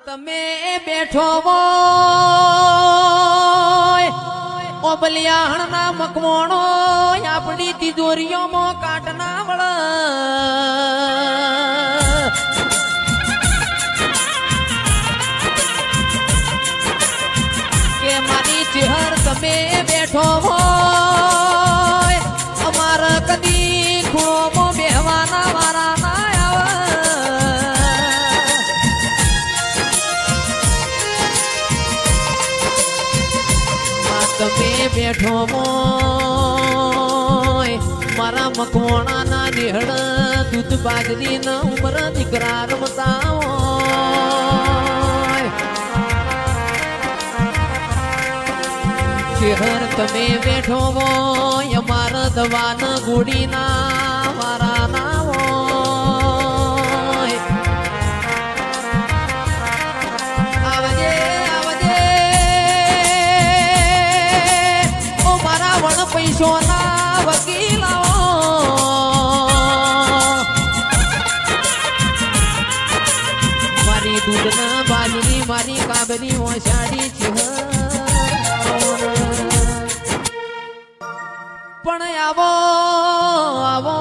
તમે બેઠો ઓબલિયાણ ના મકવાણો આપણી તિજોરીઓમાં કાટના વળ કે મારી ચહેર તમે બેઠો હોય અમારા કદી ખૂણોમાં બેહવાના વારા ના તમે બેઠો મોય મારા મકવાણા ના દેહડ દૂધ બાજરી ના ઉમર દીકરા રમતા હોય ચહેર તમે બેઠો હોય અમારા દવાન ગોડી ના વારા ના હોય આવજે પૈસો ના વકીલો મારી દૂધ ના બાજરી મારી કાબરી ઓછાડી છે પણ આવો આવો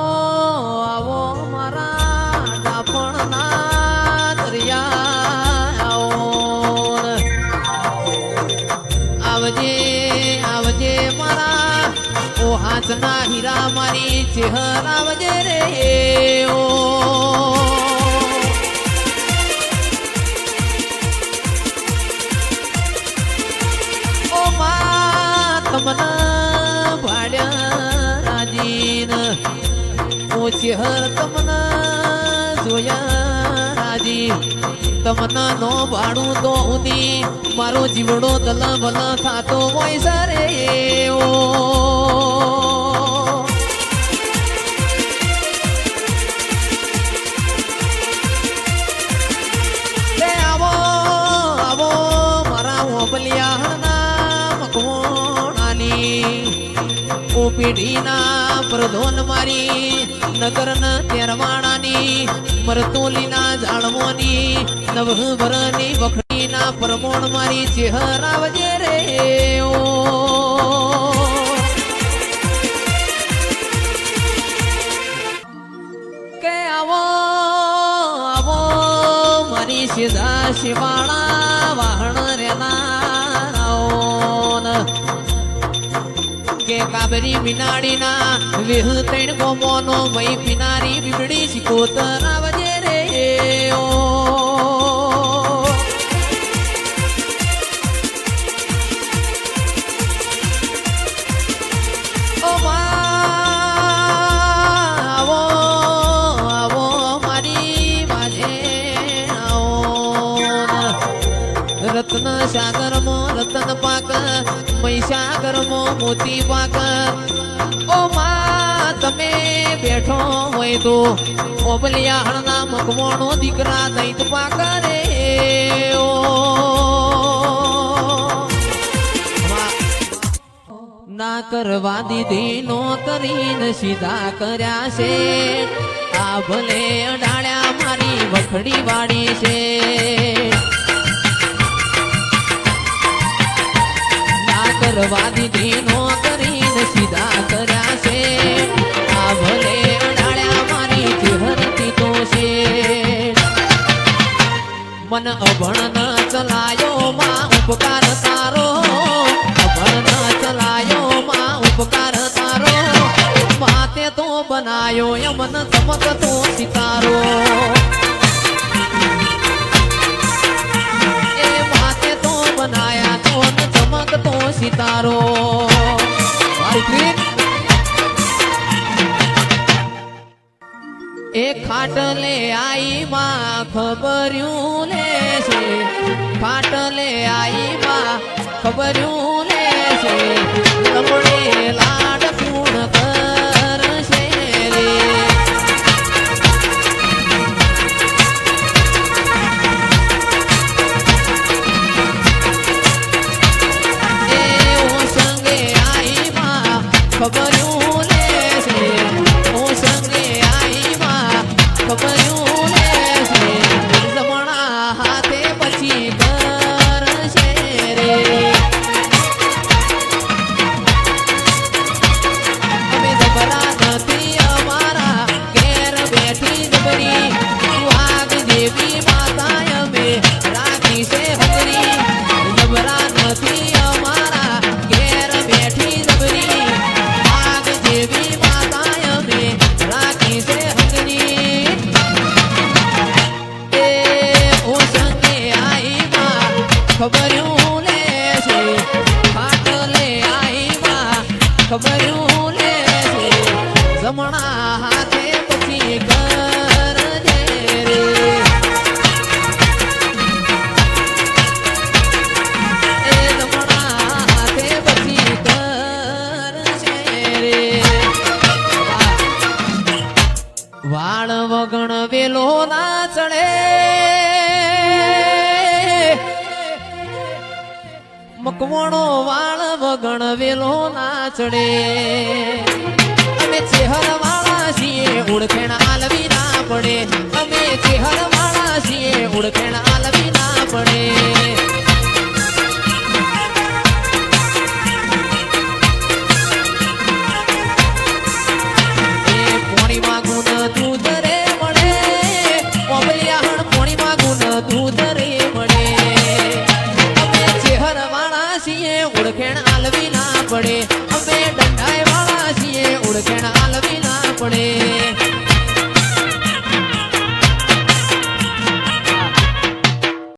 આવો મારા ડાપણ ના દરિયા આવજે આવજે મારા ઓ હાથના હીરા મારી ચહેરા આવજે રે ઓ માં તમને ભાડ્યા રાજીન ઓ ચહેર તમને જોયા રાજી તમને નો ભાડું તો ઉદી મારો જીવડો દલ ભલ થાતો હોય સરે ઓ આવો આવો મારા ઓબલિયાના મકવાણાની ઓ પેઢીના પ્રધોન મારી નગર ન તેરવાણાની મરતોલીના ઝાડવોની નવભરની વખડીના પરમોણ મારી ચહેરા આવજે રે ઓ કે આવો આવો મારી સીધા શિવાળા વાહણ રેના કે કાબરી મિનાડીના વિહ તૈણ ગોમોનો મય પિનારી બીબડી શિકોતર આવજે રે ઓ આવો આવો મારી માજે આવો રત્ન સાગરમાં રતન પાક મહીસાગરમાં મોતી પાક ઓ માં તમે બેઠો હોય તો ઓબલિયાણના મકવાણો દીકરા દૈત પાક રે ઓ ના કરવા દીધી નો કરીને સીધા કર્યા છે આ ભલે અડાળ્યા મારી વખડી વાળી છે કરવા દીધી નો કરીને સીધા કર્યા છે આ ભલે અડાળ્યા મારી ચહેરતી તો છે મન અભણ ન ચલાયો માં ઉપકાર તારો અભણ ન ચલાયો માં ઉપકાર તારો માતે તો બનાયો યમન ચમકતો સિતારો એ માતે તો બનાયા તો ચમકતો સિતારો એ ખાટલે આઈ માં ખબર્યું લે છે ખાટલે આઈ માં ખબર્યું લે છે લમડે લાડ પૂર્ણ કરશે રે એ ઓ સંગે આઈ માં ખબર્યું લે છે ઓ સંગે આઈ માં ખબર્યું લે છે જમણા હાથે પછી મકવાણો વાળ વગણ વેલો ના ચડે અમે ચેહર વાળા છીએ ઓળખેણ આલવી ના પડે અમે ચેહર વાળા છીએ ઓળખેણ આલવી ના પડે ઓળખેણ આલવી ના પડે અમે દંડાઈ વાળા છીએ ઓળખેણ આલવી ના પડે